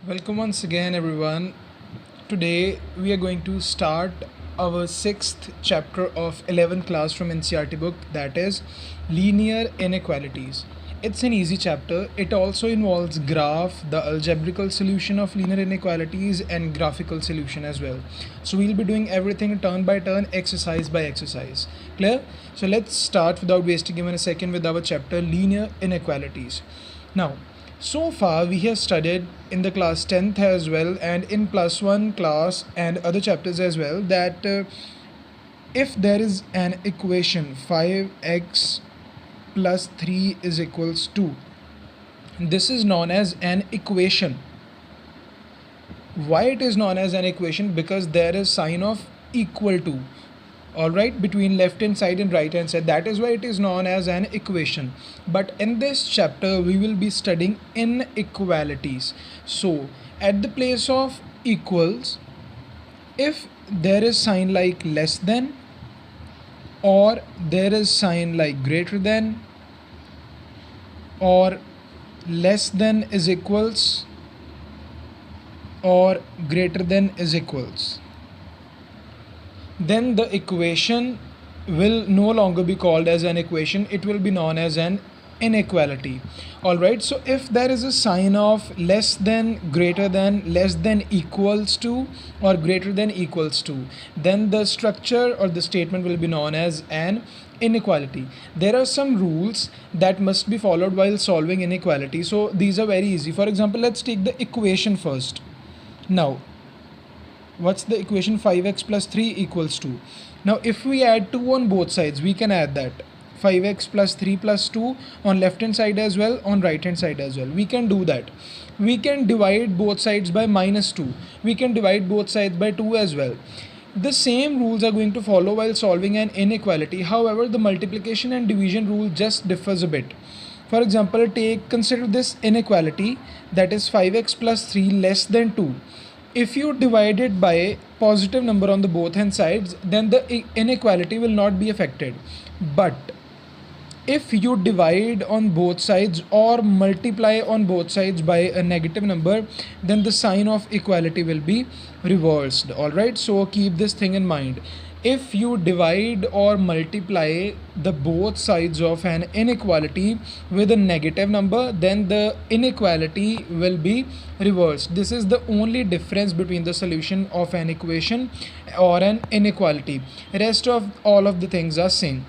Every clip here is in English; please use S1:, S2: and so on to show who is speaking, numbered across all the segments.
S1: Welcome once again, everyone. Today we are going to start our sixth chapter of 11th class from NCRT book, that is linear inequalities. It's an easy chapter. It also involves graph, the algebraical solution of linear inequalities, and graphical solution as well. So we'll be doing everything turn by turn, exercise by exercise. Clear? So let's start without wasting even a second with our chapter linear inequalities. Now, so far, we have studied in the class 10th as well and in plus 1 class and other chapters as well that if there is an equation 5x plus 3 is equals to, this is known as an equation. Why it is known as an equation? Because there is sign of equal to, all right, between left hand side and right hand side. That is why it is known as an equation. But in this chapter we will be studying inequalities. So at the place of equals, if there is sign like less than, or there is sign like greater than, or less than is equals, or greater than is equals, then the equation will no longer be called as an equation, it will be known as an inequality. All right, so if there is a sign of less than, greater than, less than equals to, or greater than equals to, then the structure or the statement will be known as an inequality. There are some rules that must be followed while solving inequality, so these are very easy. For example, let's take the equation first. Now, what's the equation? 5x plus 3 equals 2. Now if we add 2 on both sides, we can add that 5x plus 3 plus 2 on left hand side as well, on right hand side as well. We can do that. We can divide both sides by minus 2. We can divide both sides by 2 as well. The same rules are going to follow while solving an inequality. However, the multiplication and division rule just differs a bit. For example, consider this inequality, that is 5x plus 3 less than 2. If you divide it by positive number on the both hand sides, then the inequality will not be affected. But if you divide on both sides or multiply on both sides by a negative number, then the sign of equality will be reversed. All right, so keep this thing in mind. If you divide or multiply the both sides of an inequality with a negative number, then the inequality will be reversed. This is the only difference between the solution of an equation or an inequality. Rest of all of the things are same.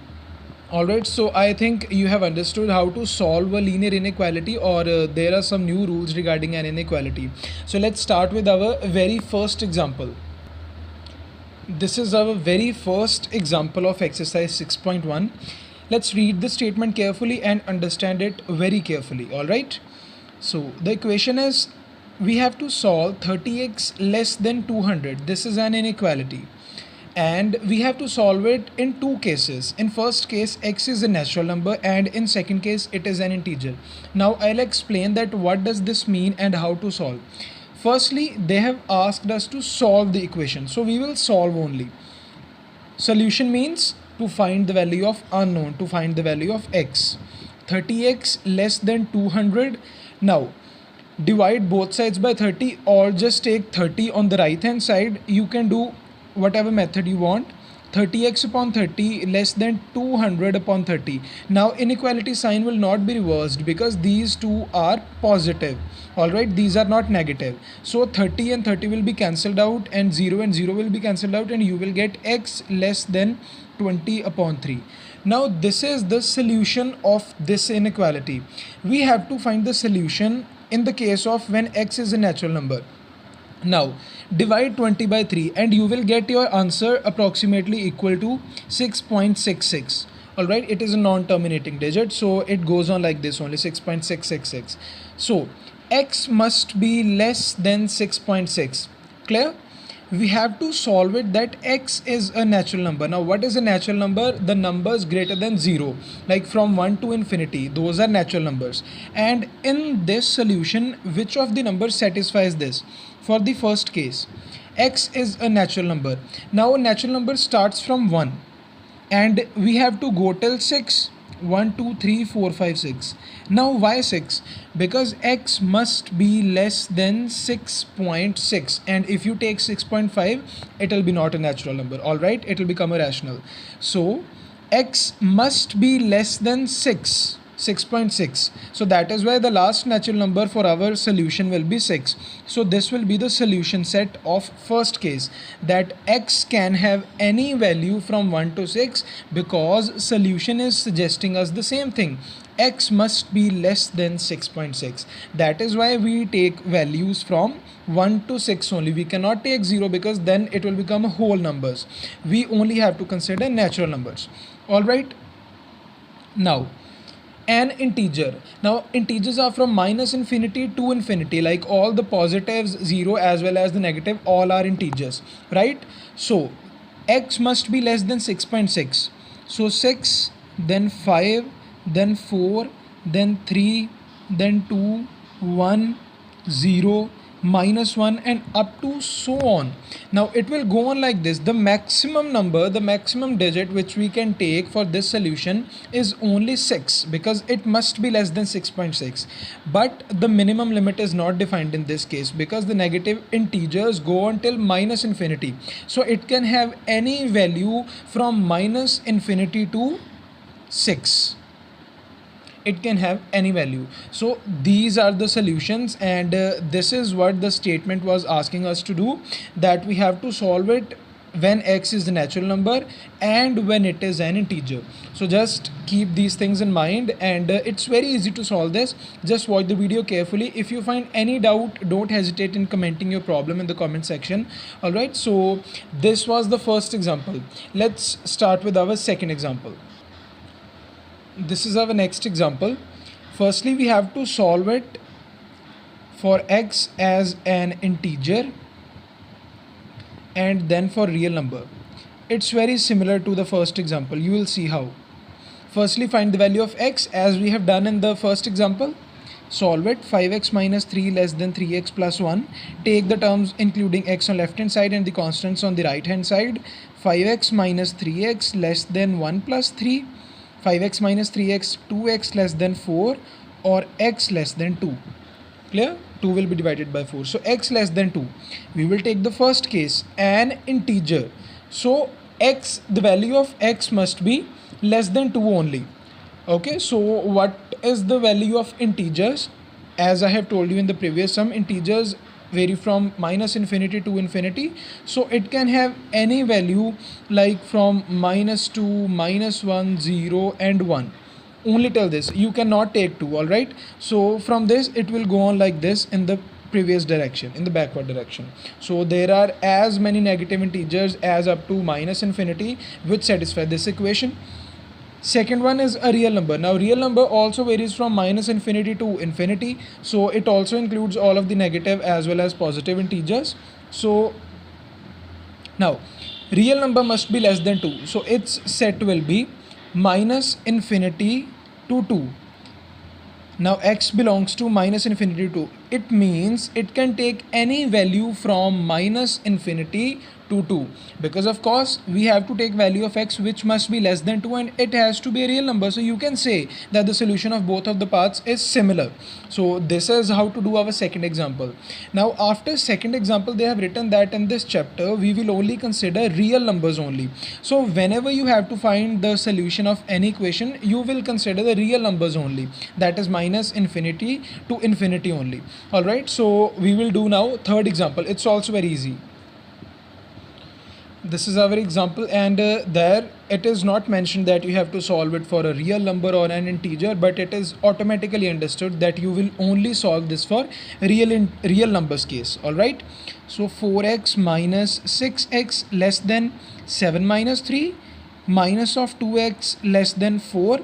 S1: Alright, so I think you have understood how to solve a linear inequality, or there are some new rules regarding an inequality. So let's start with our very first example. This is our very first example of exercise 6.1. Let's read the statement carefully and understand it very carefully. Alright, so the equation is, we have to solve 30x less than 200. This is an inequality, and we have to solve it in two cases. In first case, x is a natural number, and in second case, it is an integer. Now I'll explain that what does this mean and how to solve. Firstly, they have asked us to solve the equation, so we will solve only. Solution means to find the value of unknown, to find the value of x. 30x less than 200. Now divide both sides by 30, or just take 30 on the right hand side. You can do whatever method you want. 30x upon 30 less than 200 upon 30. Now inequality sign will not be reversed because these two are positive. Alright, these are not negative. So 30 and 30 will be cancelled out, and 0 and 0 will be cancelled out, and you will get x less than 20 upon 3. Now this is the solution of this inequality. We have to find the solution in the case of when x is a natural number. Now divide 20 by 3 and you will get your answer approximately equal to 6.66. Alright, it is a non-terminating digit, so it goes on like this only, 6.666. So x must be less than 6.6. Clear? We have to solve it that x is a natural number. Now what is a natural number? The numbers greater than 0, like from 1 to infinity, those are natural numbers. And in this solution, which of the numbers satisfies this? For the first case, x is a natural number. Now a natural number starts from 1 and we have to go till 6. 1 2 3 4 5 6. Now why 6? Because x must be less than 6.6, and if you take 6.5, it will be not a natural number. All right, it will become a rational. So x must be less than 6.6. So that is why the last natural number for our solution will be 6. So this will be the solution set of first case, that x can have any value from 1 to 6, because solution is suggesting us the same thing. X must be less than 6.6. That is why we take values from 1 to 6 only. We cannot take 0, because then it will become whole numbers. We only have to consider natural numbers. All right. Now an integer. Now integers are from minus infinity to infinity, like all the positives, 0 as well as the negative, all are integers, right? So x must be less than 6.6. So 6, then 5, then 4, then 3, then 2, 1, 0, -1, and up to so on. Now it will go on like this. The maximum number, the maximum digit which we can take for this solution is only 6, because it must be less than 6.6. But the minimum limit is not defined in this case, because the negative integers go until minus infinity. So it can have any value from minus infinity to 6. It can have any value. So these are the solutions, and this is what the statement was asking us to do, that we have to solve it when x is the natural number and when it is an integer. So just keep these things in mind, and it's very easy to solve this. Just watch the video carefully. If you find any doubt, don't hesitate in commenting your problem in the comment section. All right, so this was the first example. Let's start with our second example. This is our next example. Firstly, we have to solve it for x as an integer and then for real number. It's very similar to the first example. You will see how. Firstly, find the value of x as we have done in the first example. Solve it. 5x minus 3 less than 3x plus 1. Take the terms including x on left hand side and the constants on the right hand side. 5x minus 3x less than 1 plus 3. 5x minus 3x, 2x less than 4, or x less than 2. Clear? 2 will be divided by 4. So x less than 2. We will take the first case, an integer. So x, the value of x must be less than 2 only. Okay, so what is the value of integers? As I have told you in the previous sum, integers vary from minus infinity to infinity. So it can have any value, like from -2, -1, 0, and 1. Only till this. You cannot take 2. All right. So from this it will go on like this in the previous direction, in the backward direction. So there are as many negative integers as up to minus infinity which satisfy this equation. Second one is a real number. Now real number also varies from minus infinity to infinity, so it also includes all of the negative as well as positive integers. So now real number must be less than 2, so its set will be minus infinity to 2. Now x belongs to minus infinity to 2. It means it can take any value from minus infinity to 2, because of course we have to take value of x which must be less than 2, and it has to be a real number. So you can say that the solution of both of the paths is similar. So this is how to do our second example. Now after second example, they have written that in this chapter we will only consider real numbers only. So whenever you have to find the solution of any equation, you will consider the real numbers only, that is minus infinity to infinity only. All right, so we will do now third example. It's also very easy. This is our example, and there it is not mentioned that you have to solve it for a real number or an integer, but it is automatically understood that you will only solve this for real numbers case. All right, so 4x minus 6x less than 7 minus 3, minus of 2x less than 4.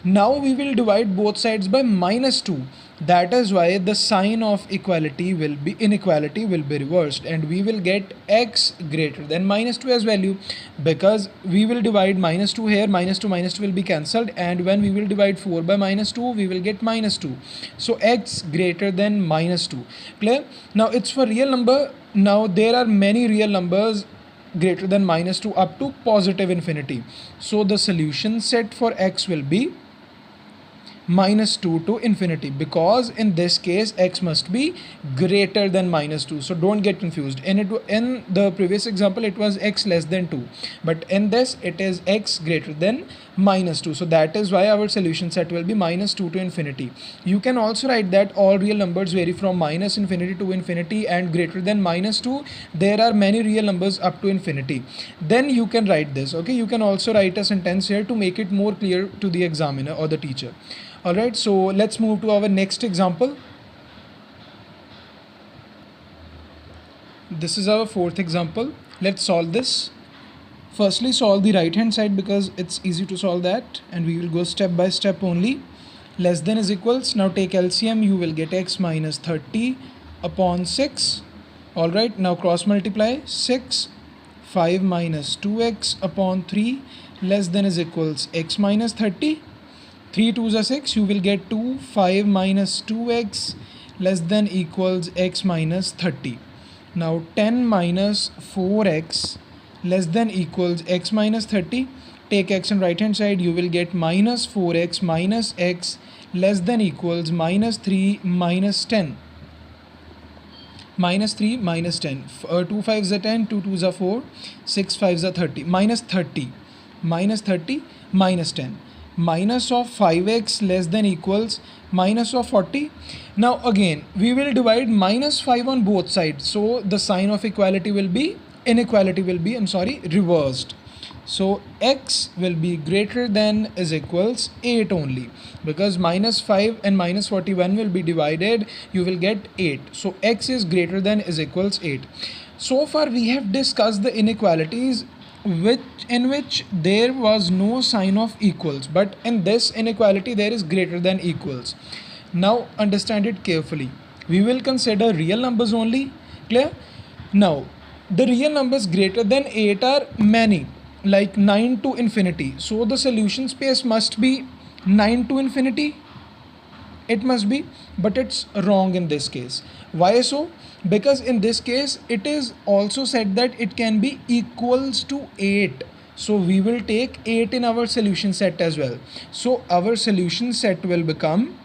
S1: Now we will divide both sides by -2. That is why the sign of inequality will be reversed, and we will get x greater than -2 as value, because we will divide -2 here, -2 will be cancelled, and when we will divide 4 by -2, we will get -2. So x greater than -2. Clear? Now it's for real number. Now there are many real numbers greater than -2 up to positive infinity. So the solution set for x will be minus 2 to infinity, because in this case x must be greater than minus 2. So don't get confused. In the previous example it was x less than 2, but in this it is x greater than minus 2. So that is why our solution set will be minus 2 to infinity. You can also write that all real numbers vary from minus infinity to infinity and greater than minus 2. There are many real numbers up to infinity. Then you can write this. Okay, you can also write a sentence here to make it more clear to the examiner or the teacher. Alright, so let's move to our next example. This is our fourth example. Let's solve this. Firstly, solve the right hand side because it's easy to solve that, and we will go step by step only. Less than is equals. Now take LCM, you will get x minus 30 upon 6. Alright, now cross multiply. 6, 5 minus 2x upon 3 less than is equals x minus 30. 3 2s are 6, you will get 2. 5 minus 2x less than equals x minus 30. Now 10 minus 4x less than equals x minus 30. Take x on right hand side, you will get minus 4x minus x less than equals minus 3 minus 10. Minus 3 minus 10. 2 5s are 10, 2 2s are 4, 6 5s are 30. Minus 30. Minus 30 minus 10. Minus of 5x less than equals minus of 40. Now again we will divide minus 5 on both sides, so the sign of inequality will be reversed. So x will be greater than is equals 8 only, because minus 5 and minus 41 will be divided, you will get 8. So x is greater than is equals 8. So far we have discussed the inequalities in which there was no sign of equals, but in this inequality there is greater than equals. Now understand it carefully. We will consider real numbers only. Clear? Now the real numbers greater than 8 are many, like 9 to infinity. So the solution space must be 9 to infinity. It must be, but it's wrong in this case. Why so? Because in this case it is also said that it can be equals to 8. So we will take 8 in our solution set as well. So our solution set will become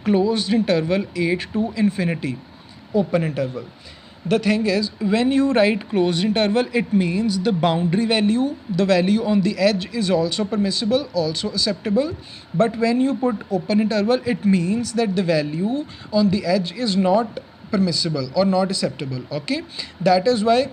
S1: closed interval 8 to infinity, open interval. The thing is, when you write closed interval, it means the boundary value, the value on the edge is also permissible, also acceptable. But when you put open interval, it means that the value on the edge is not permissible or not acceptable. Okay, that is why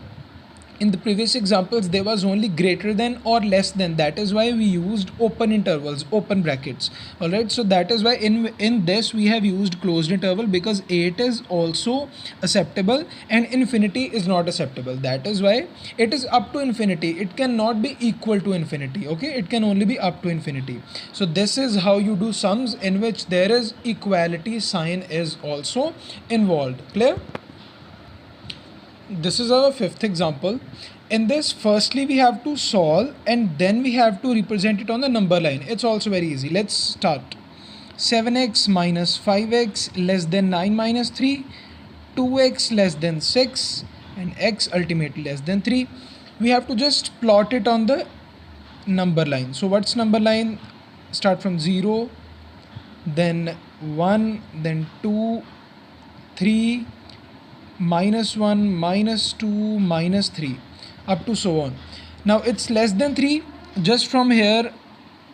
S1: in the previous examples there was only greater than or less than. That is why we used open intervals, open brackets. All right, so that is why in this we have used closed interval, because 8 is also acceptable and infinity is not acceptable. That is why it is up to infinity. It cannot be equal to infinity. Okay, it can only be up to infinity. So this is how you do sums in which there is equality sign is also involved. Clear? This is our fifth example. In this, firstly we have to solve and then we have to represent it on the number line. It's also very easy. Let's start. 7x minus 5x less than 9 minus 3, 2x less than 6 and x ultimately less than 3. We have to just plot it on the number line. So what's number line? Start from 0, then 1, then 2, 3, minus 1, minus 2, minus 3, up to so on. Now it's less than 3. Just from here,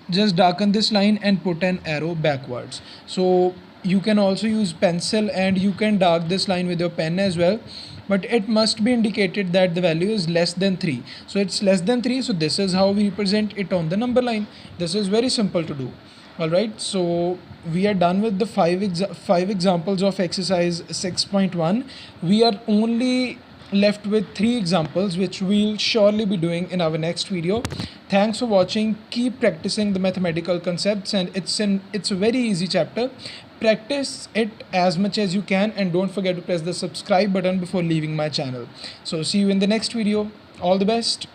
S1: just darken this line and put an arrow backwards. So you can also use pencil and you can dark this line with your pen as well, but it must be indicated that the value is less than 3. So it's less than 3, so this is how we represent it on the number line. This is very simple to do. Alright, so we are done with the five examples of exercise 6.1. We are only left with 3 examples which we'll surely be doing in our next video. Thanks for watching. Keep practicing the mathematical concepts, and it's a very easy chapter. Practice it as much as you can and don't forget to press the subscribe button before leaving my channel. So see you in the next video. All the best.